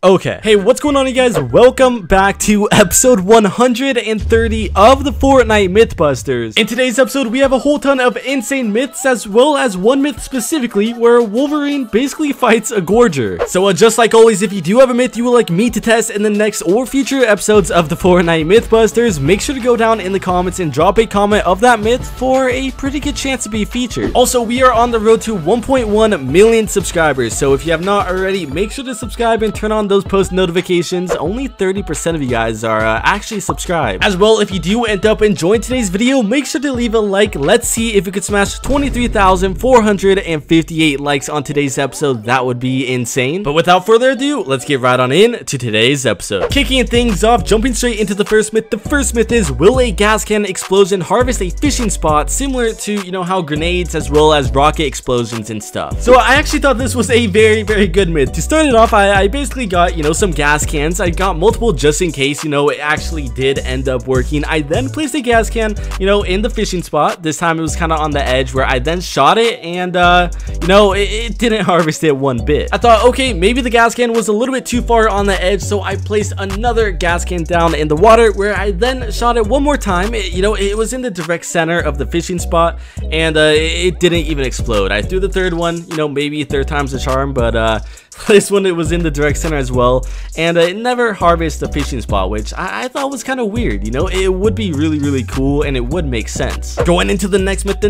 Okay, hey, what's going on, you guys? Welcome back to episode 130 of the Fortnite Mythbusters. In today's episode, we have a whole ton of insane myths, as well as one myth specifically where Wolverine basically fights a Gorger. So just like always, if you do have a myth you would like me to test in the next or future episodes of the Fortnite Mythbusters, make sure to go down in the comments and drop a comment of that myth for a pretty good chance to be featured. Also, we are on the road to 1.1 million subscribers, so if you have not already, make sure to subscribe and turn on those post notifications. Only 30% of you guys are actually subscribed. As well, if you do end up enjoying today's video, make sure to leave a like. Let's see if we could smash 23,458 likes on today's episode. That would be insane. But without further ado, let's get right on in to today's episode. Kicking things off, jumping straight into the first myth. The first myth is, will a gas can explosion harvest a fishing spot similar to, you know, how grenades as well as rocket explosions and stuff? So I actually thought this was a very good myth. To start it off, I basically got, you know, some gas cans. I got multiple just in case, you know, it actually did end up working. I then placed a gas can, you know, in the fishing spot. This time it was kind of on the edge where I then shot it, and you know, it didn't harvest it one bit. I thought, okay, maybe the gas can was a little bit too far on the edge, so I placed another gas can down in the water where I then shot it one more time. You know, it was in the direct center of the fishing spot, and it didn't even explode. I threw the third one, you know, maybe third time's the charm, but this one, it was in the direct center as well, and it never harvested the fishing spot, which I thought was kind of weird. You know, it would be really cool and it would make sense. Going into the next myth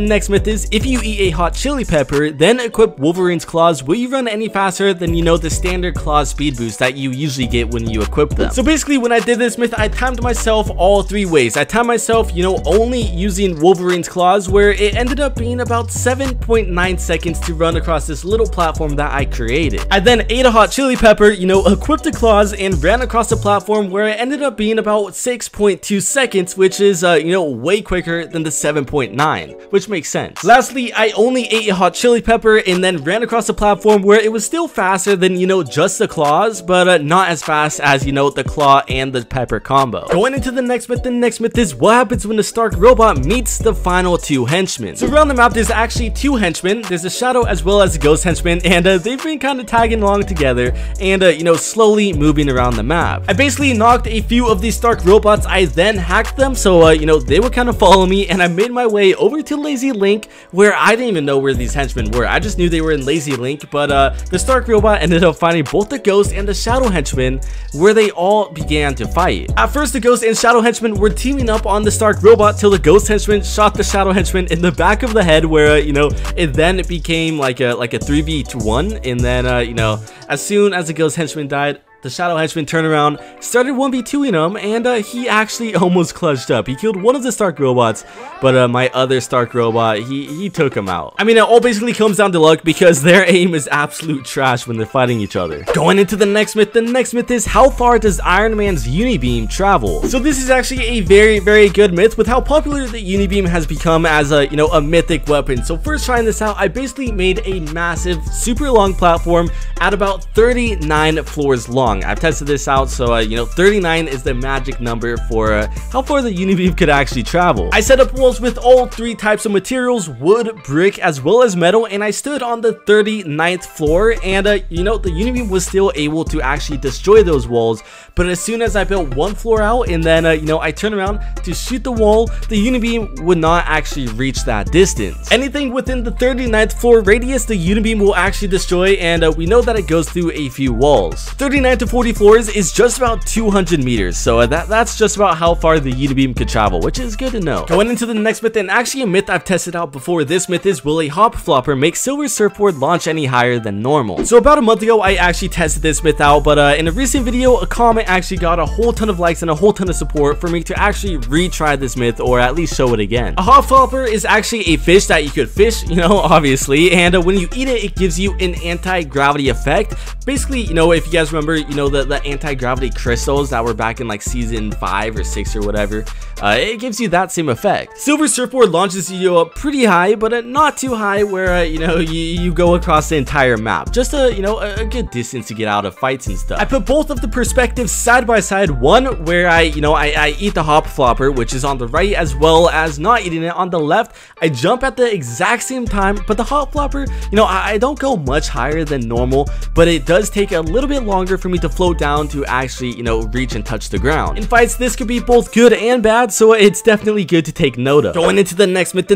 is, if you eat a hot chili pepper then equip Wolverine's claws, will you run any faster than, you know, the standard claw speed boost that you usually get when you equip them? So basically, when I did this myth, I timed myself all three ways. I timed myself, you know, only using Wolverine's claws, where it ended up being about 7.9 seconds to run across this little platform that I created. I then ate a hot chili pepper, you know, equipped the claws and ran across the platform, where it ended up being about 6.2 seconds, which is you know, way quicker than the 7.9, which makes sense. Lastly, I only ate a hot chili pepper and then ran across the platform, where it was still faster than, you know, just the claws, but not as fast as, you know, the claw and the pepper combo. Going into the next myth is, what happens when the Stark robot meets the final two henchmen? So around the map, there's actually two henchmen. There's a shadow as well as a ghost henchman, and they've been kind of tagging along together and you know, slowly moving around the map. I basically knocked a few of these Stark robots. I then hacked them, so you know, they would kind of follow me, and I made my way over to Lazy Link, where I didn't even know where these henchmen were. I just knew they were in Lazy Link, but the Stark robot ended up finding both the ghost and the shadow henchman, where they all began to fight. At first, the ghost and shadow henchman were teaming up on the Stark robot till the ghost henchman shot the shadow henchman in the back of the head, where you know, it then became like a 3v1, and then you know, as soon as the ghost henchman died, the shadow henchman turned around, started 1v2ing him, and he actually almost clutched up. He killed one of the Stark robots, but my other Stark robot, he took him out. I mean, it all basically comes down to luck, because their aim is absolute trash when they're fighting each other. Going into the next myth is, how far does Iron Man's Unibeam travel? So this is actually a very good myth, with how popular the Unibeam has become as a, you know, a mythic weapon. So first trying this out, I basically made a massive, super long platform at about 39 floors long. I've tested this out, so you know, 39 is the magic number for how far the Unibeam could actually travel. I set up walls with all three types of materials: wood, brick, as well as metal, and I stood on the 39th floor, and you know, the Unibeam was still able to actually destroy those walls. But as soon as I built one floor out, and then you know, I turned around to shoot the wall, the Unibeam would not actually reach that distance. Anything within the 39th floor radius, the Unibeam will actually destroy, and we know that it goes through a few walls. 39 to 40 floors is just about 200 meters, so that's just about how far the Unibeam could travel, which is good to know. Going into the next myth, and actually a myth I've tested out before. This myth is, will a hop flopper make Silvers Surfboard launch any higher than normal? So about a month ago, I actually tested this myth out, but in a recent video, a comment actually got a whole ton of likes and a whole ton of support for me to actually retry this myth, or at least show it again. A hop flopper is actually a fish that you could fish, you know, obviously, and when you eat it, it gives you an anti-gravity effect. Basically, you know, if you guys remember, you know, the anti-gravity crystals that were back in like season 5 or 6 or whatever, it gives you that same effect. Silvers Surfboard launches you up pretty high, but not too high where you know, you go across the entire map. Just you know, a good distance to get out of fights and stuff. I put both of the perspectives side by side. One where I eat the hop flopper, which is on the right, as well as not eating it on the left. I jump at the exact same time, but the hop flopper, you know, I don't go much higher than normal, but it does take a little bit longer for me me to float down to actually, you know, reach and touch the ground. In fights, this could be both good and bad, so it's definitely good to take note of. Going into the next myth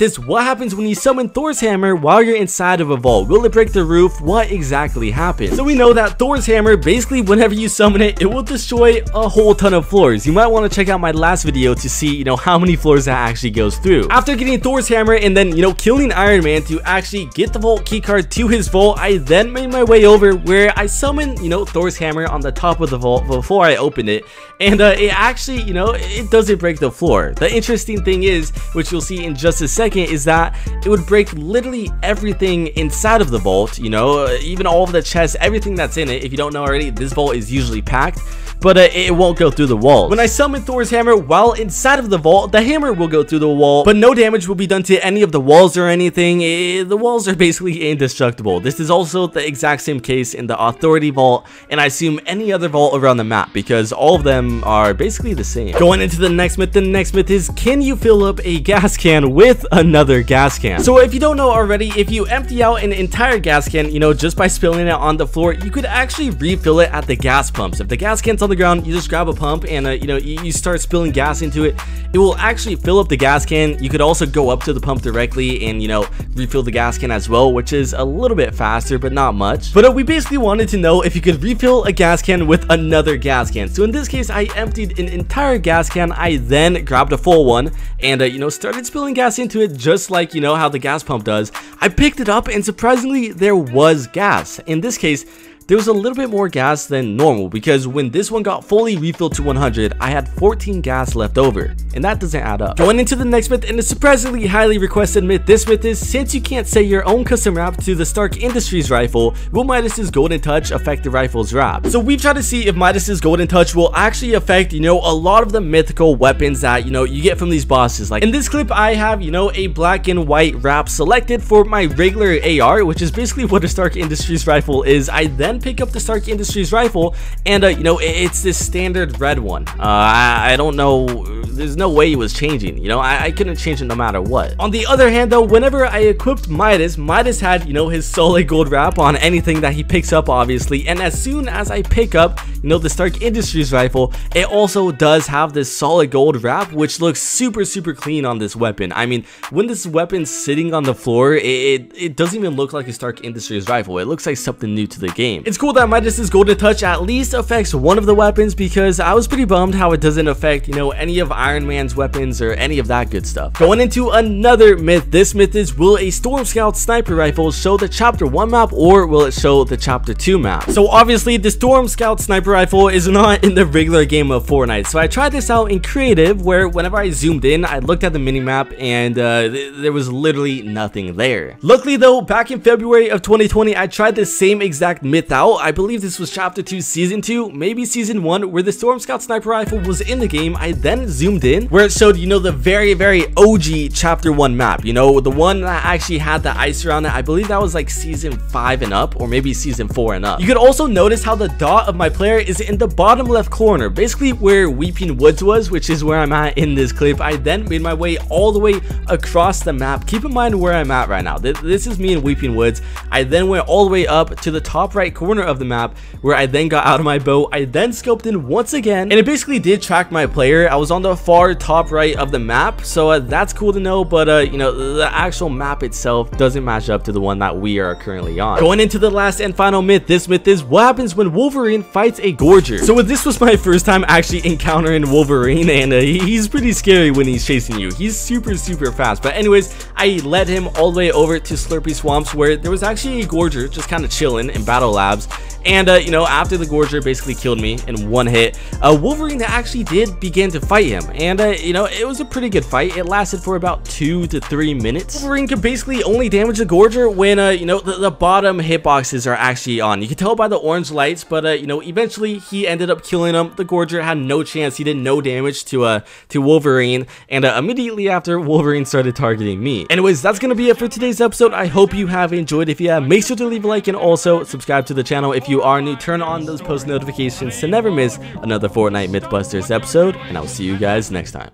is what happens when you summon Thor's hammer while you're inside of a vault. Will it break the roof? What exactly happens? So we know that Thor's hammer, basically whenever you summon it, it will destroy a whole ton of floors. You might want to check out my last video to see, you know, how many floors that actually goes through. After getting Thor's hammer and then, you know, killing Iron Man to actually get the vault keycard to his vault, I then made my way over where I summoned, you know, Thor's hammer on the top of the vault before I opened it, and it actually, you know, it doesn't break the floor. The interesting thing is, which you'll see in just a second, is that it would break literally everything inside of the vault, you know, even all of the chests, everything that's in it. If you don't know already, this vault is usually packed, but it won't go through the wall. When I summon Thor's hammer while inside of the vault, the hammer will go through the wall, but no damage will be done to any of the walls or anything. The walls are basically indestructible. This is also the exact same case in the Authority vault, and I assume any other vault around the map, because all of them are basically the same. Going into the next myth is, can you fill up a gas can with another gas can? So if you don't know already, if you empty out an entire gas can, you know, just by spilling it on the floor, you could actually refill it at the gas pumps. If the gas can's on the ground, you just grab a pump and you know, you start spilling gas into it. It will actually fill up the gas can. You could also go up to the pump directly and, you know, refill the gas can as well, which is a little bit faster, but not much. But we basically wanted to know if you could refill a gas can with another gas can. So in this case, I emptied an entire gas can. I then grabbed a full one and you know, started spilling gas into it, just like, you know, how the gas pump does. I picked it up and surprisingly there was gas. In this case, there was a little bit more gas than normal, because when this one got fully refilled to 100, I had 14 gas left over, and that doesn't add up. Going into the next myth, and a surprisingly highly requested myth, this myth is, since you can't say your own custom wrap to the Stark Industries rifle, will Midas's Golden Touch affect the rifle's wrap? So we've tried to see if Midas's Golden Touch will actually affect, you know, a lot of the mythical weapons that, you know, you get from these bosses. Like in this clip, I have, you know, a black and white wrap selected for my regular AR, which is basically what a Stark Industries rifle is. I then pick up the Stark Industries rifle, and you know, it's this standard red one. I don't know, there's no way it was changing, you know, I couldn't change it no matter what. On the other hand though, whenever I equipped Midas had, you know, his solid gold wrap on anything that he picks up, obviously, and as soon as I pick up, you know, the Stark Industries rifle, it also does have this solid gold wrap, which looks super clean on this weapon. I mean, when this weapon's sitting on the floor, it doesn't even look like a Stark Industries rifle. It looks like something new to the game. It's cool that Midas's Golden Touch at least affects one of the weapons, because I was pretty bummed how it doesn't affect, you know, any of Iron Man's weapons or any of that good stuff. Going into another myth, this myth is, will a Storm Scout sniper rifle show the chapter 1 map, or will it show the chapter 2 map? So obviously the Storm Scout sniper rifle is not in the regular game of Fortnite, so I tried this out in creative, where whenever I zoomed in, I looked at the minimap and there was literally nothing there. Luckily though, back in February of 2020, I tried the same exact myth out. I believe this was chapter 2 season 2, maybe season 1, where the Storm Scout sniper rifle was in the game. I then zoomed in where it showed, you know, the very OG chapter 1 map, you know, the one that actually had the ice around it. I believe that was like season 5 and up, or maybe season 4 and up. You could also notice how the dot of my player is in the bottom left corner, basically where Weeping Woods was, which is where I'm at in this clip. I then made my way all the way across the map. Keep in mind where I'm at right now. This is me in Weeping Woods. I then went all the way up to the top right corner of the map, where I then got out of my boat. I then scoped in once again, and it basically did track my player. I was on the far top right of the map, so that's cool to know, but you know, the actual map itself doesn't match up to the one that we are currently on. Going into the last and final myth, this myth is, what happens when Wolverine fights a Gorger? So this was my first time actually encountering Wolverine, and he's pretty scary when he's chasing you. He's super fast, but anyways, I led him all the way over to Slurpy Swamps, where there was actually a Gorger just kind of chilling in Battle Labs. And you know, after the Gorger basically killed me in one hit, Wolverine actually did begin to fight him, and you know, it was a pretty good fight. It lasted for about 2 to 3 minutes. Wolverine could basically only damage the Gorger when you know, the bottom hitboxes are actually on. You can tell by the orange lights, but you know, eventually he ended up killing him. The Gorger had no chance. He did no damage to Wolverine, and immediately after, Wolverine started targeting me. Anyways, that's gonna be it for today's episode. I hope you have enjoyed. If you have, make sure to leave a like and also subscribe to the channel. If you are new, turn on those post notifications to never miss another Fortnite Mythbusters episode, and I'll see you guys next time.